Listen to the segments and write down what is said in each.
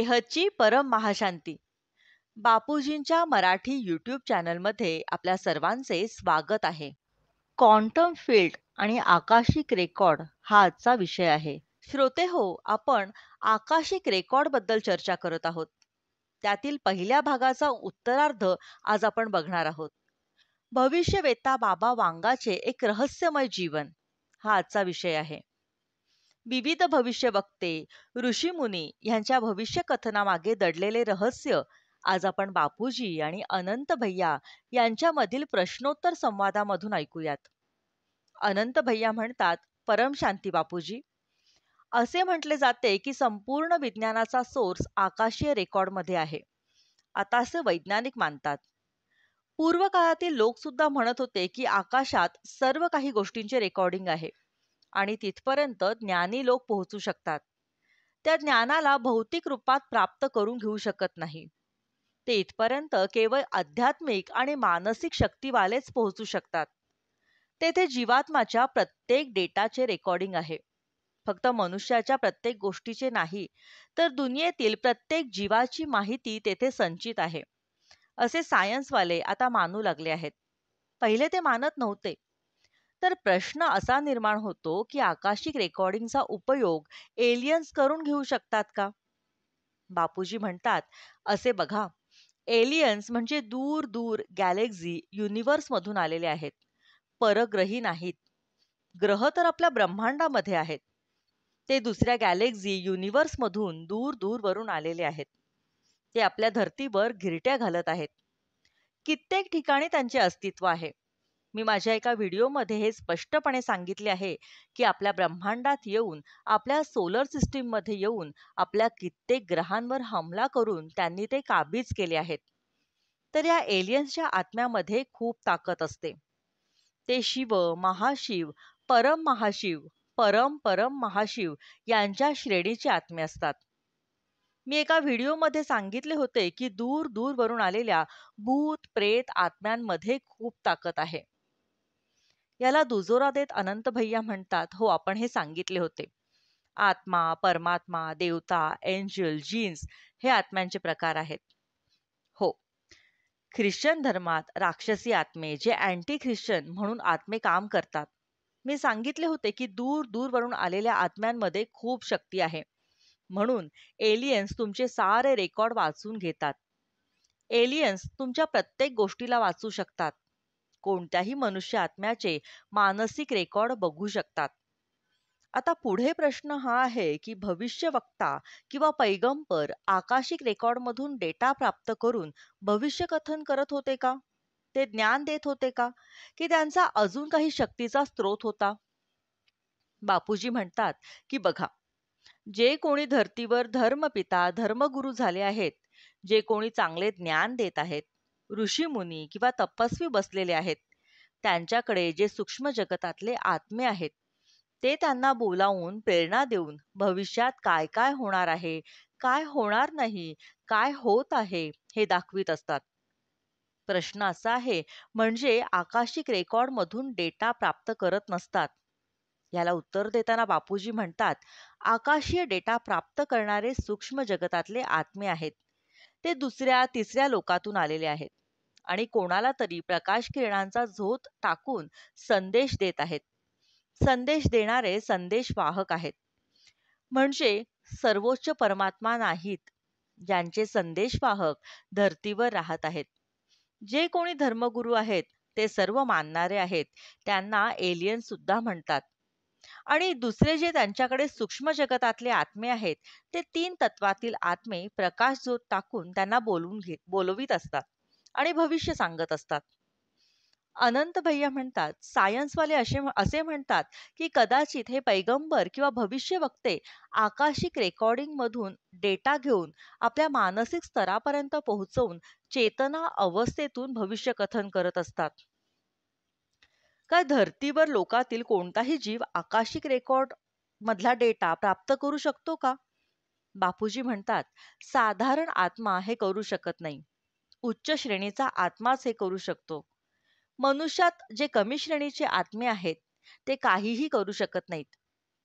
देहची परम महाशांती. बापूजींच्या मराठी यूट्यूब चॅनलमध्ये आपल्या सर्वांचे स्वागत आहे. क्वांटम फील्ड आणि आकाशिक रेकॉर्ड हा आजचा विषय आहे. श्रोते हो, आपण आकाशिक रेकॉर्ड बद्दल चर्चा करत आहोत. त्यातील पहिल्या भागाचा उत्तरार्ध आज आपण बघणार आहोत. भविष्यवेत्ता बाबा वांगाचे एक रहस्यमय जीवन हा आजचा विषय आहे. विविध भविष्यवक्ते, ऋषीमुनी यांच्या भविष्य कथनामागे दडलेले रहस्य आज आपण बापूजी आणि अनंत भैया यांच्यामधील प्रश्नोत्तर संवादामधून ऐकूयात. अनंत भैया म्हणतात, परम शांती बापूजी, असे म्हटले जाते की संपूर्ण विज्ञानाचा सोर्स आकाशीय रेकॉर्डमध्ये आहे. आता असे वैज्ञानिक मानतात. पूर्व काळातील लोक सुद्धा म्हणत होते की आकाशात सर्व काही गोष्टींचे रेकॉर्डिंग आहे आणि तिथपर्यंत ज्ञानी लोक पोहोचू शकतात. त्या ज्ञानाला भौतिक रूपात प्राप्त करून घेऊ शकत नाही. ते इथपर्यंत केवळ आध्यात्मिक आणि मानसिक शक्तीवालेच पोहोचू शकतात. तेथे जीवात्माच्या प्रत्येक डेटाचे रेकॉर्डिंग आहे. फक्त मनुष्याच्या प्रत्येक गोष्टीचे नाही, तर दुनियेतील प्रत्येक जीवाची माहिती तेथे संचित आहे, असे सायन्सवाले आता मानू लागले आहेत. पहिले ते मानत नव्हते. तर प्रश्न असा निर्माण होतो की आकाशिक रेकॉर्डिंगचा उपयोग एलियन्स करून घेऊ शकतात का? बापूजी म्हणतात, असे बघा, एलियन्स म्हणजे दूर दूर गॅलेक्सी युनिव्हर्स मधून आलेले आहेत. परग्रही नाहीत. ग्रह तर आपल्या ब्रह्मांडामध्ये आहेत. ते दुसऱ्या गॅलेक्सी युनिव्हर्स मधून दूर दूर वरून आलेले आहेत. ते आपल्या धर्तीवर घिरट्या घालत आहेत. कित्येक ठिकाणी त्यांचे अस्तित्व आहे. मी माझ्या एका व्हिडिओमध्ये हे स्पष्टपणे सांगितले आहे की आपल्या ब्रह्मांडात येऊन, आपल्या सोलर सिस्टीममध्ये येऊन, आपल्या कित्येक ग्रहांवर हमला करून त्यांनी ते काबीज केले आहेत. तर या एलियन्सच्या आत्म्यामध्ये खूप ताकद असते. ते शिव, महाशिव, परम महाशिव, परम परम महाशिव यांच्या श्रेणीचे आत्मे असतात. मी एका व्हिडिओमध्ये सांगितले होते की दूर दूर वरून आलेल्या भूत प्रेत आत्म्यांमध्ये खूप ताकद आहे. याला दुजोरा देत अनंत भैया म्हणतात, हो, आपण हे सांगितले होते. आत्मा, परमात्मा, देवता, एंजल, जीन्स हे आत्म्यांचे प्रकार आहेत. हो, ख्रिश्चन धर्मात राक्षसी आत्मे, जे अँटी ख्रिश्चन म्हणून आत्मे काम करतात. मी सांगितले होते की दूर दूर वरून आलेल्या आत्म्यांमध्ये खूप शक्ती आहे. म्हणून एलियन्स तुमचे सारे रेकॉर्ड वाचून घेतात. एलियन्स तुमच्या प्रत्येक गोष्टीला वाचू शकतात. कोणत्याही मनुष्य आत्म्याचे मानसिक रेकॉर्ड बघू शकतात. आता पुढे प्रश्न हा आहे की भविष्यवक्ता किंवा पैगंबर आकाशिक रेकॉर्डमधून डेटा प्राप्त करून भविष्यकथन करत होते का? ते ज्ञान देत होते का? की त्यांचा अजून काही शक्तीचा स्रोत होता? बापूजी म्हणतात की बघा, जे कोणी धर्तीवर धर्मपिता, धर्मगुरू झाले आहेत, जे कोणी चांगले ज्ञान देत आहेत, ऋषीमुनी किंवा तपस्वी बसलेले आहेत, त्यांच्याकडे जे सूक्ष्म जगतातले आत्मे आहेत, ते त्यांना बोलावून प्रेरणा देऊन भविष्यात काय काय होणार आहे, काय होणार नाही, काय होत आहे हे दाखवित असतात. प्रश्न असा आहे, म्हणजे आकाशिक रेकॉर्डमधून डेटा प्राप्त करत नसतात. याला उत्तर देताना बापूजी म्हणतात, आकाशीय डेटा प्राप्त करणारे सूक्ष्म जगतातले आत्मे आहेत. ते दुसऱ्या तिसऱ्या लोकातून आलेले आहेत आणि कोणाला तरी प्रकाश किरणांचा झोत टाकून संदेश देत आहेत. संदेश देणारे संदेश वाहक आहेत. म्हणजे सर्वोच्च परमात्मा नाहीत, ज्यांचे संदेशवाहक धर्तीवर राहत आहेत. जे कोणी धर्मगुरू आहेत, ते सर्व मानणारे आहेत, त्यांना एलियन सुद्धा म्हणतात. आणि दुसरे जे त्यांच्याकडे सूक्ष्म जगतातले आत्मे आहेत, ते तीन तत्वातील आत्मे प्रकाश ज्योत टाकून त्यांना बोलवीत असतात आणि भविष्य सांगत असतात. अनंत भैया म्हणतात, सायन्सवाले असे म्हणतात की कदाचित हे पैगंबर किंवा भविष्यवक्ते आकाशिक रेकॉर्डिंग मधून डेटा घेऊन आपल्या मानसिक स्तरापर्यंत पोहोचवून चेतना अवस्थेतून भविष्यकथन करत असतात. काय धर्तीवर लोकातील कोणताही जीव आकाशिक रेकॉर्ड मधला डेटा प्राप्त करू शकतो का? बापूजी म्हणतात, साधारण आत्मा हे करू शकत नाही. उच्च श्रेणीचा आत्माच हे करू शकतो. मनुष्यात जे कमी श्रेणीचे आत्मे आहेत, ते काहीही करू शकत नाहीत.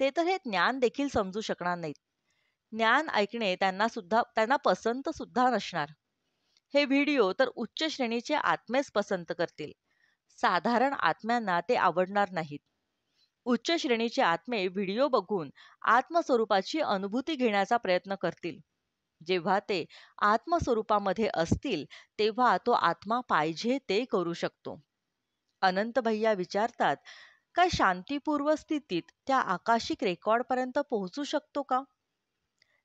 ते तर हे ज्ञान देखील समजू शकणार नाहीत. ज्ञान ऐकणे त्यांना पसंत सुद्धा नसणार. हे व्हिडिओ तर उच्च श्रेणीचे आत्मेच पसंत करतील. साधारण आत्म्यांना ते आवडणार नाहीत. उच्च श्रेणीचे आत्मे व्हिडिओ बघून आत्मस्वरूपाची अनुभूती घेण्याचा प्रयत्न करतील. जेव्हा ते आत्मस्वरूपामध्ये असतील, तेव्हा तो आत्मा पाहिजे ते करू शकतो. अनंत भैया विचारतात, काय शांतीपूर्व स्थितीत त्या आकाशिक रेकॉर्डपर्यंत पोहोचू शकतो का?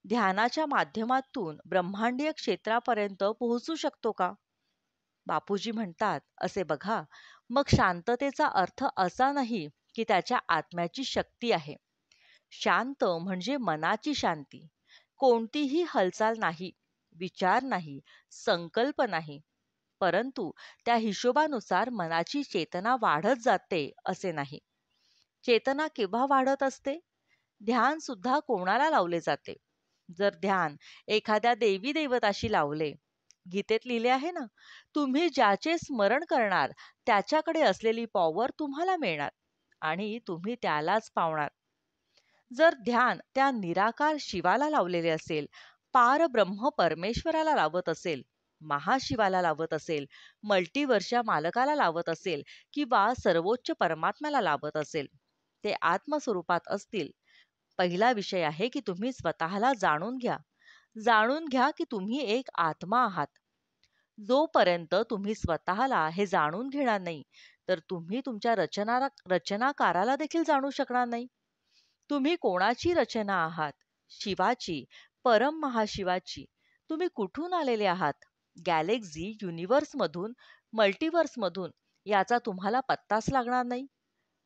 ध्यानाच्या माध्यमातून ब्रह्मांडीय क्षेत्रापर्यंत पोहोचू शकतो का? बापूजी म्हणतात, असे बघा, मग शांततेचा अर्थ असा नाही की त्याच्या आत्म्याची शक्ती आहे. शांत म्हणजे मनाची शांती. कोणतीही हालचाल नाही, विचार नाही, संकल्प नाही. परंतु त्या हिशोबानुसार मनाची चेतना वाढत जाते असे नाही. चेतना केव्हा वाढत असते? ध्यान सुद्धा कोणाला लावले जाते? जर ध्यान एखाद्या देवी देवताशी लावले, गीतेत लिहिले आहे ना, तुम्ही ज्याचे स्मरण करणार त्याच्याकडे असलेली पॉवर तुम्हाला मिळणार आणि तुम्ही त्यालाच पावणार. जर ध्यान त्या निराकार शिवाला लावलेले असेल, पारब्रह्म परमेश्वराला लावत असेल, महाशिवाला लावत असेल, मल्टीवर्षच्या मालकाला लावत असेल किंवा सर्वोच्च परमात्म्याला लावत असेल, ते आत्मस्वरूपात असतील. पहिला विषय आहे की तुम्ही स्वतःला जाणून घ्या. जाणून घ्या की तुम्ही एक आत्मा आहात. जोपर्यंत तुम्ही स्वतःला हे जाणून घेणार नाही, तर तुम्ही तुमच्या रचनाकाराला देखील जाणू शकणार नाही. तुम्ही कोणाची रचना आहात? शिवाची, परम महाशिवाची. तुम्ही कुठून आलेले आहात? गॅलेक्सी, युनिव्हर्समधून, मल्टिव्हर्समधून. याचा तुम्हाला पत्ताच लागणार नाही.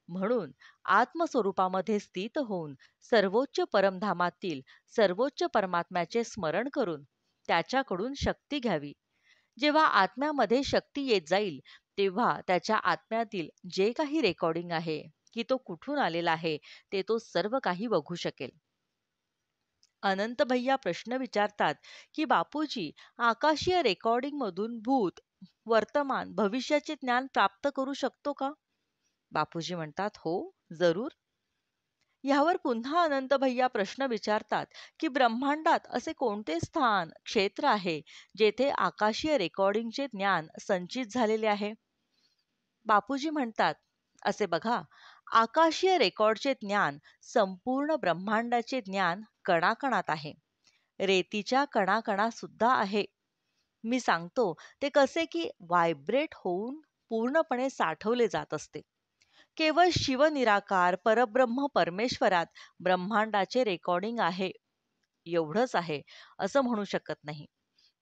म्हणून आत्मस्वरूपामध्ये स्थित होऊन सर्वोच्च परमधामातील सर्वोच्च परमात्म्याचे स्मरण करून त्याच्याकडून शक्ती घ्यावी. जेव्हा आत्म्यामध्ये शक्ती येत जाईल, तेव्हा त्याच्या आत्म्यातील जे काही रेकॉर्डिंग आहे, की तो कुठून आलेला आहे, ते तो सर्व काही बघू शकेल. अनंत भैया प्रश्न विचारतात, की बापूजी, आकाशीय रेकॉर्डिंग मधून भूत, वर्तमान, भविष्याचे ज्ञान प्राप्त करू शकतो का? बापूजी म्हणतात, हो, जरूर. यावर पुन्हा अनंत भैया प्रश्न विचारतात, की ब्रह्मांडात असे कोणते स्थान, क्षेत्र आहे, जेथे आकाशीय रेकॉर्डिंगचे ज्ञान संचित झालेले आहे? बापूजी म्हणतात, असे बघा, आकाशीय रेकॉर्डचे ज्ञान संपूर्ण ब्रह्मांडाचे ज्ञान कणाकणात आहे. रेतीच्या कणाकणात सुद्धा आहे. मी सांगतो ते कसे की व्हायब्रेट होऊन पूर्णपणे साठवले जात असते. केवळ शिवनिराकार परब्रह्म परमेश्वरात ब्रह्मांडाचे रेकॉर्डिंग आहे, एवढंच आहे असं म्हणू शकत नाही.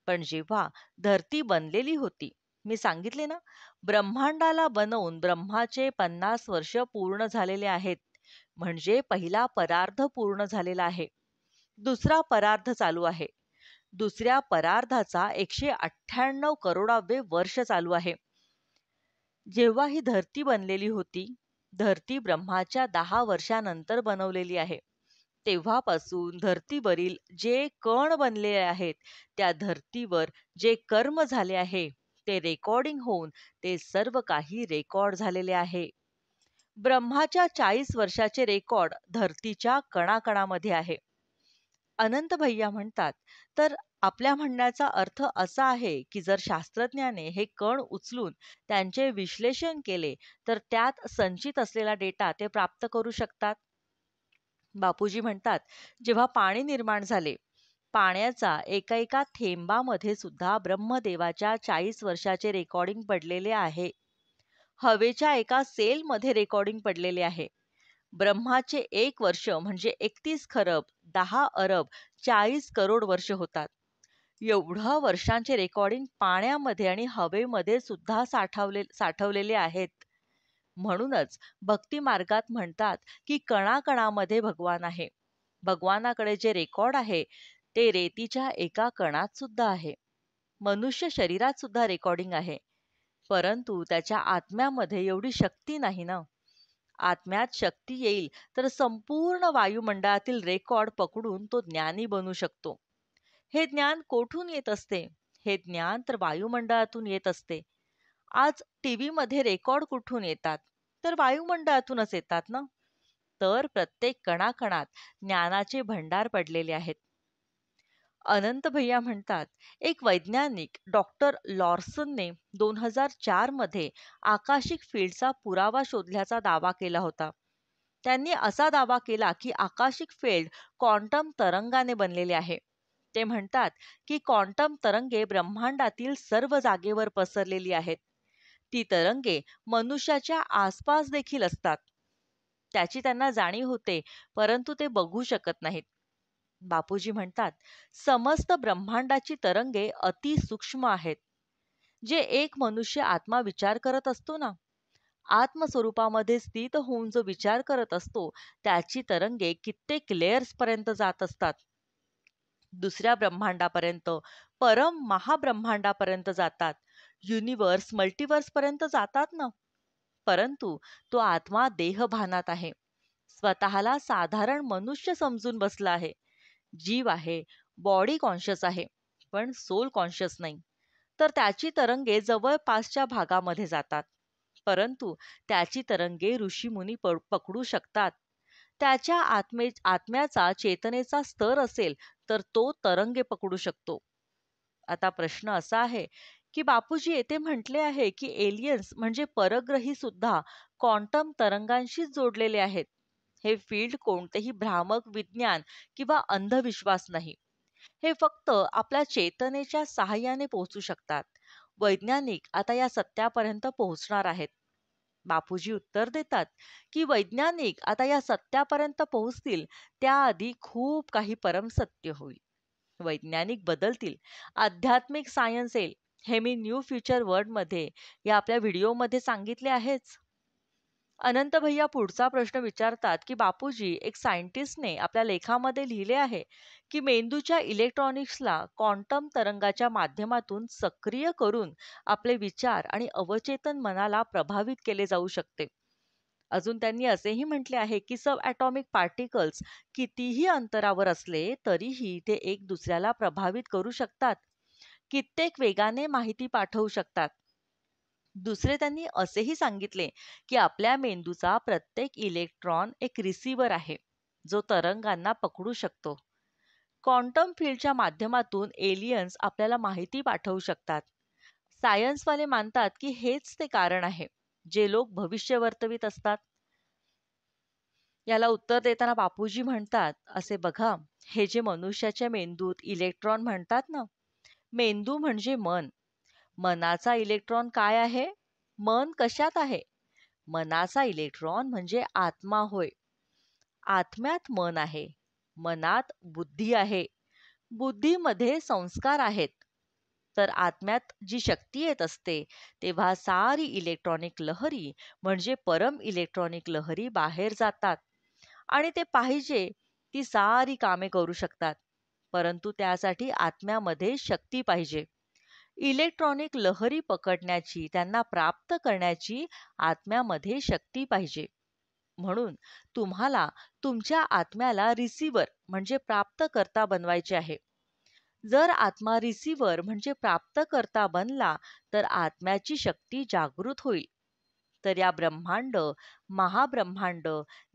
पण जेव्हा धरती बनलेली होती, मी सांगितले ना, ब्रह्मांडाला बनवून ब्रह्माचे 50 वर्ष पूर्ण झालेले आहेत. म्हणजे पहिला परार्ध पूर्ण झालेला आहे, दुसरा परार्ध चालू आहे, दुसऱ्या परार्धाचा 198 करोडावे वर्ष चालू आहे. जेव्हा ही धरती बनलेली होती, धरती ब्रह्माच्या 10 वर्षानंतर बनवलेली आहे. तेव्हापासून धरतीवरील जे कण बनलेले आहेत, त्या धरतीवर जे कर्म झाले आहे, ते रेकॉर्डिंग होऊन ते सर्व काही रेकॉर्ड झालेले आहे. ब्रह्माच्या 40 वर्षाचे रेकॉर्ड धरतीच्या कणाकणामध्ये आहे. अनंत भैया म्हणतात, तर आपल्या म्हणण्याचा अर्थ असा आहे की जर शास्त्रज्ञाने हे कण उचलून त्यांचे विश्लेषण केले, तर त्यात संचित असलेला डेटा ते प्राप्त करू शकतात. बापूजी म्हणतात, जेव्हा पाणी निर्माण झाले, पाण्याचा एका एका थेंबामध्ये सुद्धा ब्रह्मदेवाच्या 40 वर्षाचे रेकॉर्डिंग पडलेले आहे. हवेच्या एका सेलमध्ये रेकॉर्डिंग पडलेले आहे. ब्रह्माचे 1 वर्ष म्हणजे 31 खरब 10 अरब 40 करोड वर्ष होतात. एवढ्या वर्षांचे रेकॉर्डिंग पाण्यामध्ये आणि हवेमध्ये सुद्धा साठवलेले आहेत. म्हणूनच भक्ती मार्गात म्हणतात, की कणाकणामध्ये भगवान आहे. भगवानाकडे जे रेकॉर्ड आहे, ते रेतीच्या एका कणात सुद्धा आहे. मनुष्य शरीरात सुद्धा रेकॉर्डिंग आहे. परंतु त्याच्या आत्म्यामध्ये एवढी शक्ती नाही ना. आत्म्यात शक्ती येईल तर संपूर्ण वायुमंडळातील रेकॉर्ड पकडून तो ज्ञानी बनू शकतो. हे ज्ञान कोठून येत असते? हे ज्ञान तर वायुमंडळातून येत असते. आज टीव्ही मध्ये रेकॉर्ड कुठून येतात? तर वायुमंडळातूनच येतात ना. तर प्रत्येक कणाकणात ज्ञानाचे भंडार पडलेले आहेत. अनंत भैया म्हणतात, एक वैज्ञानिक डॉक्टर लॉर्सनने 2004 मध्ये आकाशिक फील्डचा पुरावा शोधल्याचा दावा केला होता. त्यांनी असा दावा केला की आकाशिक फील्ड क्वांटम तरंगाने बनलेले आहे. ते म्हणतात की क्वांटम तरंगे ब्रह्मांडातील सर्व जागेवर पसरलेली आहेत. ती तरंगे मनुष्याच्या आसपास देखील असतात. त्याची त्यांना जाणीव होते, परंतु ते बघू शकत नाहीत. बापूजी म्हणतात, समस्त ब्रह्मांडाची तरंगे अतिसूक्ष्म आहेत. जे एक मनुष्य आत्मा विचार करत असतो ना, आत्मस्वरूपामध्ये स्थित होऊन जो विचार करत असतो, त्याची तरंगे कित्येक लेयर्स पर्यंत जात असतात. दुसऱ्या ब्रह्मांडापर्यंत, परम महाब्रह्मांडापर्यंत जातात. युनिवर्स, मल्टिवर्स पर्यंत जातात ना. परंतु तो आत्मा देहभानात आहे. स्वतःला साधारण मनुष्य समजून बसला आहे. जीव आहे, बॉडी कॉन्शियस आहे, पण सोल कॉन्शियस नाही. तर त्याची तरंगे जवळपासच्या भागामध्ये जातात. परंतु त्याची तरंगे ऋषीमुनी पकडू शकतात. त्याच्या आत्म्याचा चेतनेचा स्तर असेल तर तो तरंगे पकडू शकतो. आता प्रश्न असा आहे की बापूजी येथे म्हटले आहे की एलियन्स म्हणजे परग्रही सुद्धा क्वांटम तरंगांशीच जोडलेले आहेत. हे फील्ड कोणतेही भ्रामक विज्ञान किंवा अंधविश्वास नाही. हे फक्त आपल्या चेतनेच्या सहाय्याने पोहोचू शकतात. वैज्ञानिक आता या सत्यापर्यंत पोहोचणार आहेत. बापूजी उत्तर देतात की वैज्ञानिक आता या सत्यापर्यंत पोहोचतील, त्याआधी खूप काही परमसत्य होईल. वैज्ञानिक बदलतील, आध्यात्मिक सायन्स येईल. हे मी न्यू फ्युचर वर्ल्डमध्ये या आपल्या व्हिडिओमध्ये सांगितले आहेच. अनंत भैया पुढचा प्रश्न विचारतात की बापूजी, एक सायंटिस्टने आपल्या लेखामध्ये लिहिले आहे की मेंदूच्या इलेक्ट्रॉनिक्सला क्वांटम तरंगाच्या माध्यमातून सक्रिय करून आपले विचार आणि अवचेतन मनाला प्रभावित केले जाऊ शकते. अजून त्यांनी असेही म्हटले आहे की सब ॲटॉमिक पार्टिकल्स कितीही अंतरावर असले तरीही ते एक दुसऱ्याला प्रभावित करू शकतात. कित्येक वेगाने माहिती पाठवू शकतात. दुसरे त्यांनी असेही सांगितले की आपल्या मेंदूचा प्रत्येक इलेक्ट्रॉन एक रिसीव्हर आहे, जो तरंगांना पकडू शकतो. क्वांटम फील्डच्या माध्यमातून एलियन्स आपल्याला माहिती पाठवू शकतात. सायन्सवाले मानतात की हेच ते कारण आहे जे लोक भविष्य वर्तवित असतात. याला उत्तर देताना बापूजी म्हणतात, असे बघा, हे जे मनुष्याच्या मेंदूत इलेक्ट्रॉन म्हणतात ना, मेंदू म्हणजे मन. मनाचा इलेक्ट्रॉन काय आहे? मन कशात आहे? मनाचा इलेक्ट्रॉन म्हणजे आत्मा होय. आत्म्यात मन आहे. मनात बुद्धी आहे. बुद्धीमध्ये संस्कार आहेत. तर आत्म्यात जी शक्ती येत असते, तेव्हा सारी इलेक्ट्रॉनिक लहरी म्हणजे परम इलेक्ट्रॉनिक लहरी बाहेर जातात आणि ते पाहिजे ती सारी कामे करू शकतात. परंतु त्यासाठी आत्म्यामध्ये शक्ती पाहिजे. इलेक्ट्रॉनिक लहरी पकडण्याची, त्यांना प्राप्त करण्याची आत्म्यामध्ये शक्ती पाहिजे. म्हणून तुम्हाला तुमच्या आत्म्याला रिसीव्हर म्हणजे प्राप्तकर्ता बनवायचे आहे. जर आत्मा रिसीव्हर म्हणजे प्राप्तकर्ता बनला तर आत्म्याची शक्ती जागृत होईल. तर या ब्रह्मांड, महाब्रह्मांड,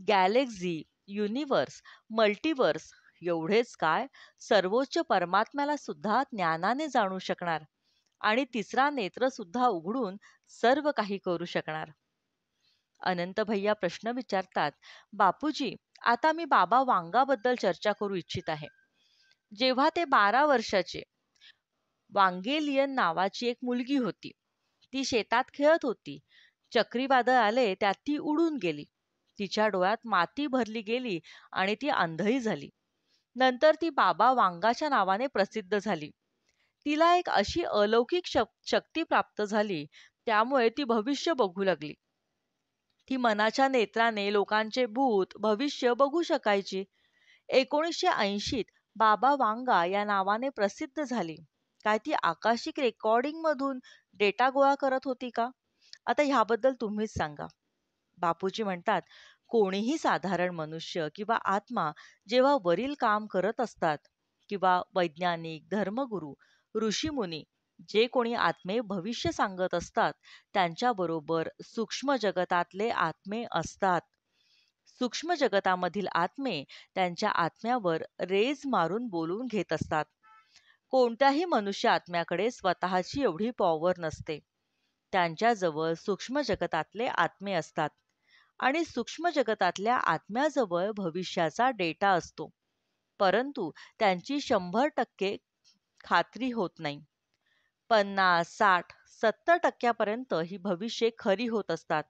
गॅलेक्सी, युनिवर्स, मल्टिवर्स एवढेच काय, सर्वोच्च परमात्म्याला सुद्धा ज्ञानाने जाणू शकणार आणि तिसरा नेत्र सुद्धा उघडून सर्व काही करू शकणार. अनंत भैया प्रश्न विचारतात, बापूजी, आता मी बाबा वांगाबद्दल चर्चा करू इच्छित आहे. जेव्हा ते 12 वर्षाचे, वांगेलियन नावाची एक मुलगी होती. ती शेतात खेळत होती. चक्रीवादळ आले, त्यात ती उडून गेली. तिच्या डोळ्यात माती भरली गेली आणि ती आंधळी झाली. नंतर ती बाबा वांगाच्या नावाने प्रसिद्ध झाली. तिला एक अशी अलौकिक शक्ती प्राप्त झाली, त्यामुळे ती भविष्य बघू लागली. ती मनाच्या नेत्राने लोकांचे भूत, भविष्य बघू शकायची. 1980त बाबा वांगा या नावाने प्रसिद्ध झाली. काय ती आकाशिक रेकॉर्डिंग मधून डेटा गोळा करत होती का? आता ह्याबद्दल तुम्हीच सांगा. बापूजी म्हणतात, कोणीही साधारण मनुष्य किंवा आत्मा जेव्हा वरील काम करत असतात किंवा वैज्ञानिक, धर्मगुरू, ऋषीमुनी जे कोणी आत्मे भविष्य सांगत असतात, त्यांच्याबरोबर सूक्ष्म जगतातले आत्मे असतात. सूक्ष्म जगतामधील आत्मे त्यांच्या आत्म्यावर रेज मारून बोलून घेत असतात. कोणत्याही मनुष्य आत्म्याकडे स्वतःची एवढी पॉवर नसते. त्यांच्याजवळ सूक्ष्म जगतातले आत्मे असतात आणि सूक्ष्म जगतातल्या आत्म्याजवळ भविष्याचा डेटा असतो. परंतु त्यांची 100% खात्री होत नाही. 50, 60, 70% ही भविष्ये खरी होत असतात.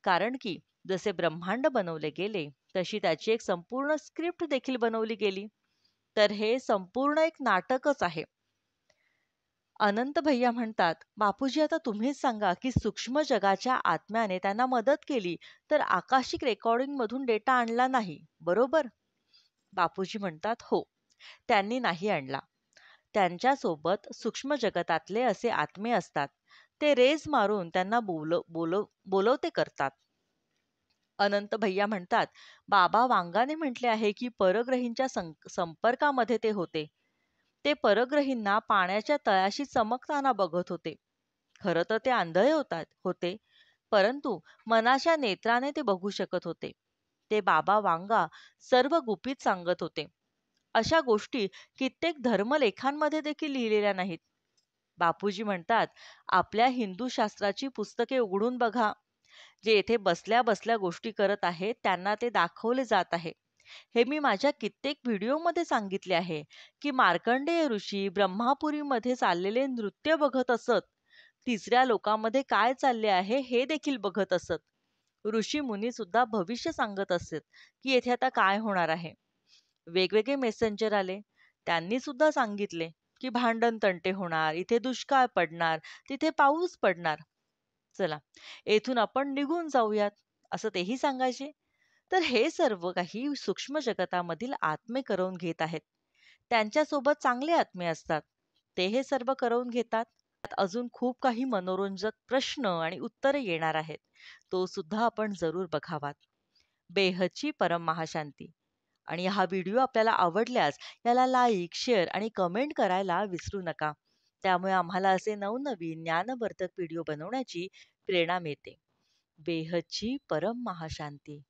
कारण की जसे ब्रह्मांड बनवले गेले, तशी त्याची एक संपूर्ण स्क्रिप्ट देखील बनवली गेली. तर हे संपूर्ण एक नाटकच आहे. अनंत भैया म्हणतात, "बापूजी आता तुम्हीच सांगा, की सूक्ष्म जगाच्या आत्म्याने त्यांना मदत केली, तर आकाशिक रेकॉर्डिंगमधून डेटा आणला नाही, बरोबर?" बापूजी म्हणतात, "हो, त्यांनी नाही आणला. त्यांच्यासोबत सूक्ष्म जगतातले असे आत्मे असतात. ते रेज मारून त्यांना बोलवते करतात." अनंत भैया म्हणतात, "बाबा वांगाने म्हटले आहे, की परग्रहींच्या संपर्कामध्ये ते होते. ते परग्रहींना पाण्याच्या तळाशी चमकताना बघत होते. खरं तर ते आंधळे होते, परंतु मनाच्या नेत्राने ते बघू शकत होते. ते बाबा वांगा सर्व गुपित सांगत होते. अशा गोष्टी कित्येक धर्मलेखांमध्ये देखील लिहिलेल्या नाहीत." बापूजी म्हणतात, "आपल्या हिंदू शास्त्राची पुस्तके उघडून बघा. जे येथे बसल्या बसल्या गोष्टी करत आहेत, त्यांना ते दाखवले जात आहे. हे मी माझ्या कित्येक व्हिडिओमध्ये सांगितले आहे, की मार्कंडेय ऋषी ब्रह्मापुरीमध्ये चाललेले नृत्य बघत असत. तिसऱ्या लोकामध्ये काय चालले आहे हे देखील बघत असत. ऋषी मुनी सुद्धा भविष्य सांगत असत, की येथे आता काय होणार आहे. वेगवेगळे मेसेंजर आले. त्यांनी सुद्धा सांगितले, की भांडण तंटे होणार, इथे दुष्काळ पडणार, तिथे पाऊस पडणार. चला, येथून आपण निघून जाऊयात, असं तेही सांगायचे. तर हे सर्व काही सूक्ष्म जगतामधील आत्मे करवून घेत आहेत. त्यांच्यासोबत चांगले आत्मे असतात. ते हे सर्व करवून घेतात. त्यात अजून खूप काही मनोरंजक प्रश्न आणि उत्तरे येणार आहेत. तो सुद्धा आपण जरूर बघावात. बेहदची परम महाशांती. आणि हा व्हिडिओ आपल्याला आवडल्यास याला लाईक, शेअर आणि कमेंट करायला विसरू नका. त्यामुळे आम्हाला असे नवनवीन ज्ञानवर्धक व्हिडिओ बनवण्याची प्रेरणा मिळते. बेहदची परम महाशांती.